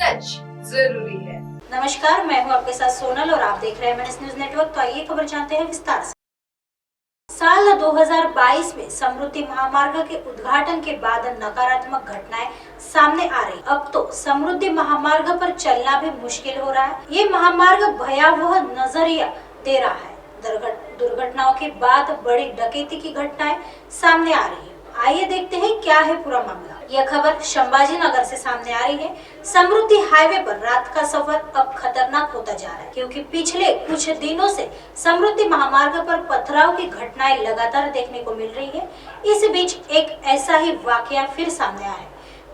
सच जरूरी है। नमस्कार, मैं हूं आपके साथ सोनल और आप देख रहे हैं MNS न्यूज नेटवर्क। तो आइए खबर जानते हैं विस्तार से। साल 2022 में समृद्धि महामार्ग के उद्घाटन के बाद नकारात्मक घटनाएं सामने आ रही। अब तो समृद्धि महामार्ग पर चलना भी मुश्किल हो रहा है। ये महामार्ग भयावह नजरिया दे रहा है। दुर्घटनाओं के बाद बड़ी डकैती की घटनाएं सामने आ रही है। आइए देखते हैं क्या है पूरा मामला। यह खबर संभाजी नगर से सामने आ रही है। समृद्धि हाईवे पर रात का सफर अब खतरनाक होता जा रहा है, क्योंकि पिछले कुछ दिनों से समृद्धि महामार्ग पर पथराव की घटनाएं लगातार देखने को मिल रही है। इस बीच एक ऐसा ही वाकया फिर सामने आया है।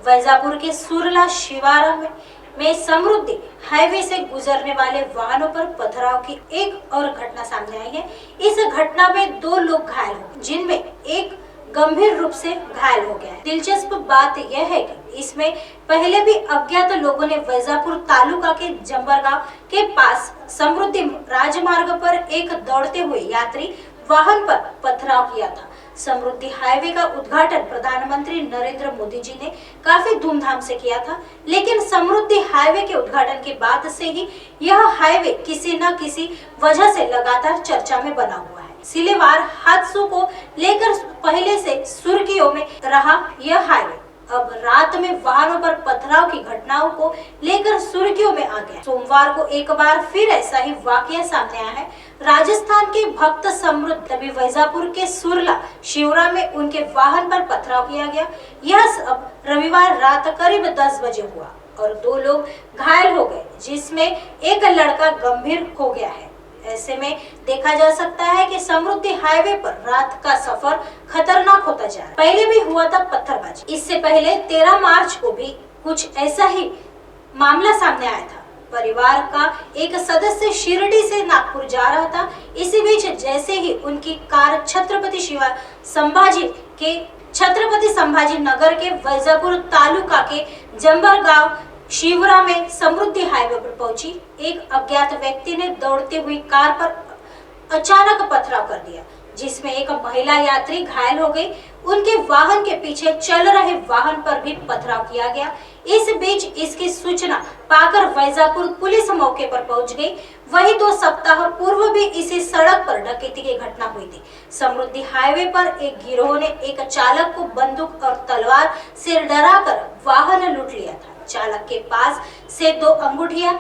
वैजापुर के सुरला शिवारा में समृद्धि हाईवे से गुजरने वाले वाहनों पर पथराव की एक और घटना सामने आई है। इस घटना में 2 लोग घायल हुए, जिनमें एक गंभीर रूप से घायल हो गया है। दिलचस्प बात यह है कि इसमें पहले भी अज्ञात लोगों ने वैजापुर तालुका के जंबरगांव के पास समृद्धि राजमार्ग पर एक दौड़ते हुए यात्री वाहन पर पथराव किया था। समृद्धि हाईवे का उद्घाटन प्रधानमंत्री नरेंद्र मोदी जी ने काफी धूमधाम से किया था, लेकिन समृद्धि हाईवे के उद्घाटन के बाद से ही यह हाईवे किसी न किसी वजह से लगातार चर्चा में बना हुआ है। सिलेवार हादसों को लेकर पहले से सुर्खियों में रहा यह हाईवे अब रात में वाहनों पर पथराव की घटनाओं को लेकर सुर्खियों में आ गया। सोमवार को एक बार फिर ऐसा ही वाकया सामने आया है। राजस्थान के भक्त समृद्ध तभी वैजापुर के सुरला शिवरा में उनके वाहन पर पथराव किया गया। यह सब रविवार रात करीब 10 बजे हुआ और 2 लोग घायल हो गए, जिसमें एक लड़का गंभीर हो गया है। ऐसे में देखा जा सकता है कि समृद्धि हाईवे पर रात का सफर खतरनाक होता जा रहा है। पहले भी हुआ था पत्थरबाजी। इससे पहले 13 मार्च को भी कुछ ऐसा ही मामला सामने आया था। परिवार का एक सदस्य शिरडी से नागपुर जा रहा था। इसी बीच जैसे ही उनकी कार छत्रपति संभाजी नगर के वैजापुर तालुका के जंबरगांव शिवरा में समृद्धि हाईवे पर पहुंची, एक अज्ञात व्यक्ति ने दौड़ती हुई कार पर अचानक पथराव कर दिया, जिसमें एक महिला यात्री घायल हो गई। उनके वाहन के पीछे चल रहे वाहन पर भी पथराव किया गया। इस बीच इसकी सूचना पाकर वैजापुर पुलिस मौके पर पहुंच गई। वहीं 2 सप्ताह पूर्व भी इसी सड़क पर डकैती की घटना हुई थी। समृद्धि हाईवे पर एक गिरोह ने एक चालक को बंदूक और तलवार से डराकर वाहन लूट लिया था। चालक के पास से 2 अंगूठियां,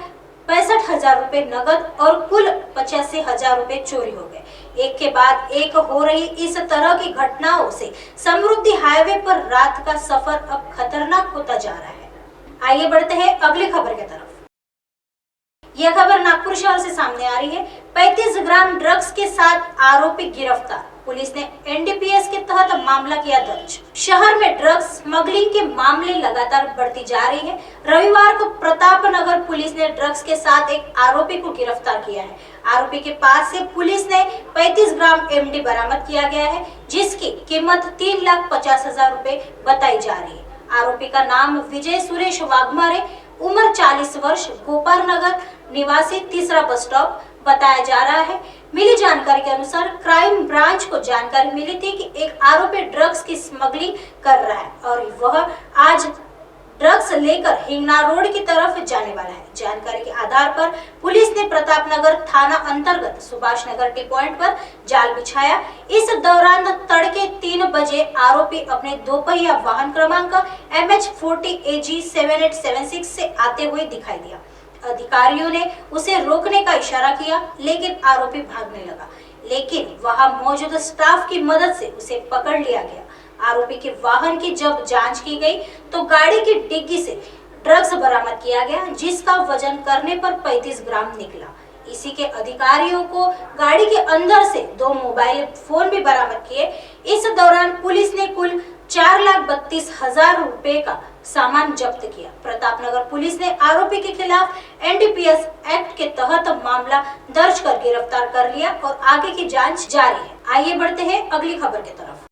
65,000 रुपए नगद और कुल 85,000 रुपए चोरी हो गए। एक के बाद एक हो रही इस तरह की घटनाओं से समृद्धि हाईवे पर रात का सफर अब खतरनाक होता जा रहा है। आइए बढ़ते हैं अगली खबर की तरफ। यह खबर नागपुर शहर से सामने आ रही है। 35 ग्राम ड्रग्स के साथ आरोपी गिरफ्तार। पुलिस ने NDPS के तहत मामला किया दर्ज। शहर में ड्रग्स स्मगलिंग के मामले लगातार बढ़ती जा रही है। रविवार को प्रताप नगर पुलिस ने ड्रग्स के साथ एक आरोपी को गिरफ्तार किया है। आरोपी के पास से पुलिस ने 35 ग्राम MD बरामद किया गया है, जिसकी कीमत 3,50,000 रुपए बताई जा रही है। आरोपी का नाम विजय सुरेश वाघमारे, उम्र 40 वर्ष, गोपाल नगर निवासी, 3रा बस स्टॉप बताया जा रहा है। मिली जानकारी के अनुसार क्राइम ब्रांच को जानकारी मिली थी कि एक आरोपी ड्रग्स की स्मगलिंग कर रहा है और वह आज ड्रग्स लेकर हिंगना रोड की तरफ जाने वाला है। जानकारी के आधार पर पुलिस ने प्रतापनगर थाना अंतर्गत सुभाष नगर टी पॉइंट पर जाल बिछाया। इस दौरान तड़के 3 बजे आरोपी अपने 2 पहिया वाहन क्रमांक MH40 AG 7876 से आते हुए दिखाई दिया। अधिकारियों ने उसे रोकने का इशारा किया, लेकिन आरोपी भागने लगा, लेकिन वहां मौजूद स्टाफ की मदद से उसे पकड़ लिया गया। आरोपी के वाहन की जब जांच की गई तो गाड़ी की डिग्गी से ड्रग्स बरामद किया गया, जिसका वजन करने पर 35 ग्राम निकला। इसी के अधिकारियों को गाड़ी के अंदर से 2 मोबाइल फोन भी बरामद किए। इस दौरान पुलिस ने कुल 4,32,000 रुपए का सामान जब्त किया। प्रतापनगर पुलिस ने आरोपी के खिलाफ NDPS एक्ट के तहत मामला दर्ज कर गिरफ्तार कर लिया और आगे की जांच जारी है। आइए बढ़ते हैं अगली खबर की तरफ।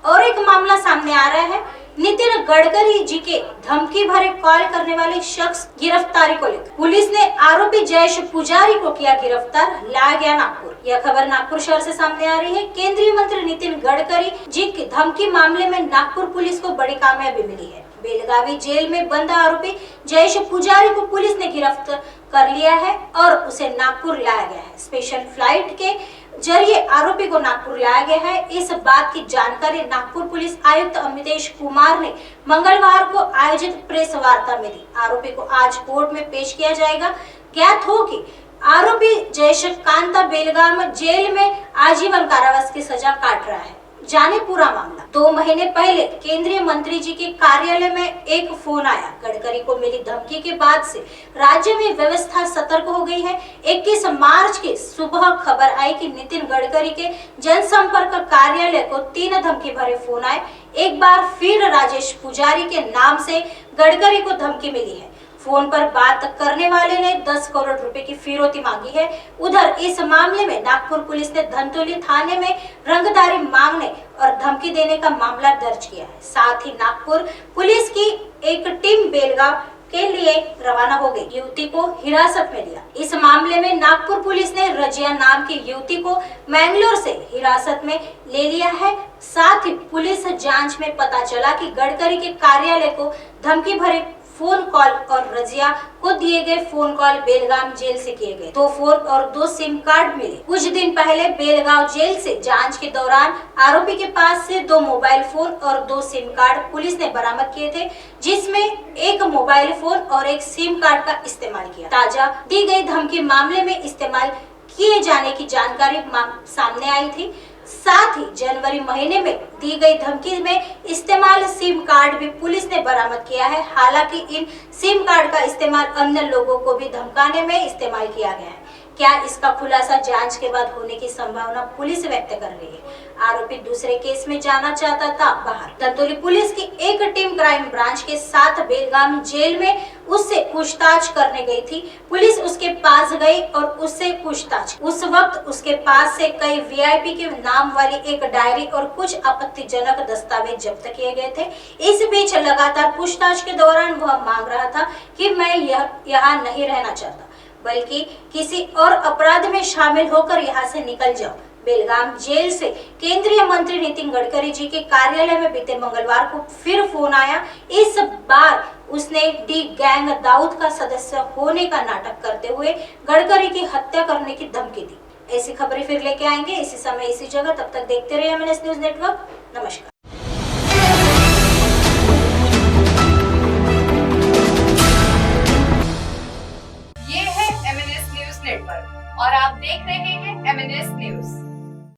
और एक मामला सामने आ रहा है। नितिन गडकरी जी के धमकी भरे कॉल करने वाले शख्स गिरफ्तारी को लेकर पुलिस ने आरोपी जयेश पुजारी को किया गिरफ्तार, लाया गया नागपुर। यह खबर नागपुर शहर से सामने आ रही है। केंद्रीय मंत्री नितिन गडकरी जी की धमकी मामले में नागपुर पुलिस को बड़ी कामयाबी मिली है। बेलगावी जेल में बंद आरोपी जयेश पुजारी को पुलिस ने गिरफ्तार कर लिया है और उसे नागपुर लाया गया है। स्पेशल फ्लाइट के जरिए आरोपी को नागपुर लाया गया है। इस बात की जानकारी नागपुर पुलिस आयुक्त अमितेश कुमार ने मंगलवार को आयोजित प्रेस वार्ता में दी। आरोपी को आज कोर्ट में पेश किया जाएगा। ज्ञात हो कि आरोपी जयेश कांता बेलगाम जेल में आजीवन कारावास की सजा काट रहा है। जाने पूरा मामला। 2 महीने पहले केंद्रीय मंत्री जी के कार्यालय में एक फोन आया। गडकरी को मिली धमकी के बाद से राज्य में व्यवस्था सतर्क हो गई है। 21 मार्च की सुबह खबर आई कि नितिन गडकरी के जनसंपर्क कार्यालय को 3 धमकी भरे फोन आए। एक बार फिर राजेश पुजारी के नाम से गडकरी को धमकी मिली है। फोन पर बात करने वाले ने 10 करोड़ रुपए की फिरौती मांगी है। उधर इस मामले में नागपुर पुलिस ने धनतोली थाने में रंगदारी मांगने और धमकी देने का मामला दर्ज किया है। साथ ही नागपुर पुलिस की एक टीम बेलगांव के लिए रवाना हो गई। युवती को हिरासत में लिया। इस मामले में नागपुर पुलिस ने रजिया नाम की युवती को मैंगलोर से हिरासत में ले लिया है। साथ ही पुलिस जांच में पता चला कि गडकरी के कार्यालय को धमकी भरे फोन कॉल और रजिया को दिए गए फोन कॉल बेलगाम जेल से किए गए। 2 फोन और 2 सिम कार्ड मिले। कुछ दिन पहले बेलगांव जेल से जांच के दौरान आरोपी के पास से 2 मोबाइल फोन और 2 सिम कार्ड पुलिस ने बरामद किए थे, जिसमें एक मोबाइल फोन और एक सिम कार्ड का इस्तेमाल किया। ताजा दी गई धमकी मामले में इस्तेमाल किए जाने की जानकारी सामने आई थी। साथ ही जनवरी महीने में दी गई धमकी में इस्तेमाल सिम कार्ड भी पुलिस ने बरामद किया है। हालांकि इन सिम कार्ड का इस्तेमाल अन्य लोगों को भी धमकाने में इस्तेमाल किया गया है। क्या इसका खुलासा जांच के बाद होने की संभावना पुलिस व्यक्त कर रही है। आरोपी दूसरे केस में जाना चाहता था बाहर। धनतोली पुलिस की एक टीम क्राइम ब्रांच के साथ बेलगाम जेल में उससे पूछताछ करने गई थी। पुलिस उसके पास गई और उससे पूछताछ। उस वक्त उसके पास से कई वीआईपी के नाम वाली एक डायरी और कुछ आपत्तिजनक दस्तावेज जब्त किए गए थे। इस बीच लगातार पूछताछ के दौरान वह मांग रहा था कि मैं यहाँ नहीं रहना चाहता, बल्कि किसी और अपराध में शामिल होकर यहाँ से निकल जाओ। बेलगाम जेल से केंद्रीय मंत्री नितिन गडकरी जी के कार्यालय में बीते मंगलवार को फिर फोन आया। इस बार उसने डी गैंग दाऊद का सदस्य होने का नाटक करते हुए गडकरी की हत्या करने की धमकी दी। ऐसी खबरें फिर लेके आएंगे इसी समय इसी जगह। तब तक देखते रहिए एमएनएस न्यूज नेटवर्क। नमस्कार। ये है एमएनएस न्यूज नेटवर्क और आप देख रहे हैं एमएनएस न्यूज।